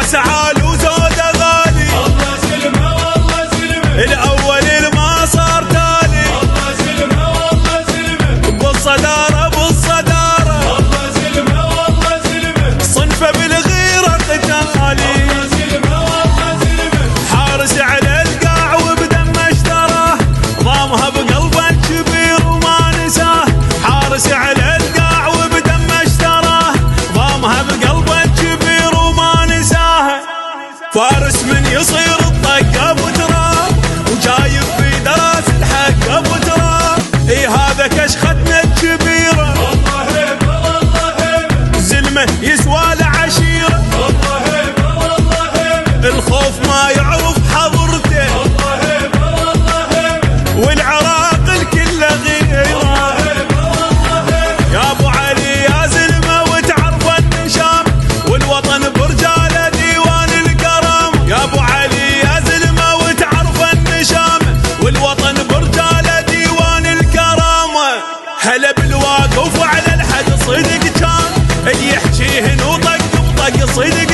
راس عال وزود غالي، والله سلمه والله سلمه، الاول ما صار تالي، والله سلمه والله سلمه، بالصدارة بالصدارة، والله سلمه والله سلمه، صنفه بالغيرة قتالي، والله سلمه والله سلمه، حارس على القاع وبدمه اشتراه، ضامها بقلبه الكبير وما نساه، حارس على القاع وبدمه اشتراه، ضامها بقلبه الكبير وما نساه، فارس من يصير الطق ابو تراب، وجايب في دراس الحق ابو تراب، اي هذا كشختنا الكبيرة، والله هيبه والله هيبه، زلمه يسوى العشيرة، والله هيبه والله هيبه، الخوف ما يعرف حضرته، والله هيبه والله هيبه، والعراق الكل غيره، هيبه والله هيبه، يا ابو علي يا زلمه وتعرف النشام، والوطن برجاله ديوان الكرم، يا ابو علي يا زلمه وتعرف النشام، والوطن برجاله ديوان الكرم، هلا بالواقف على الحد صدق كان، اللي يحكيهن وطق بطق صدق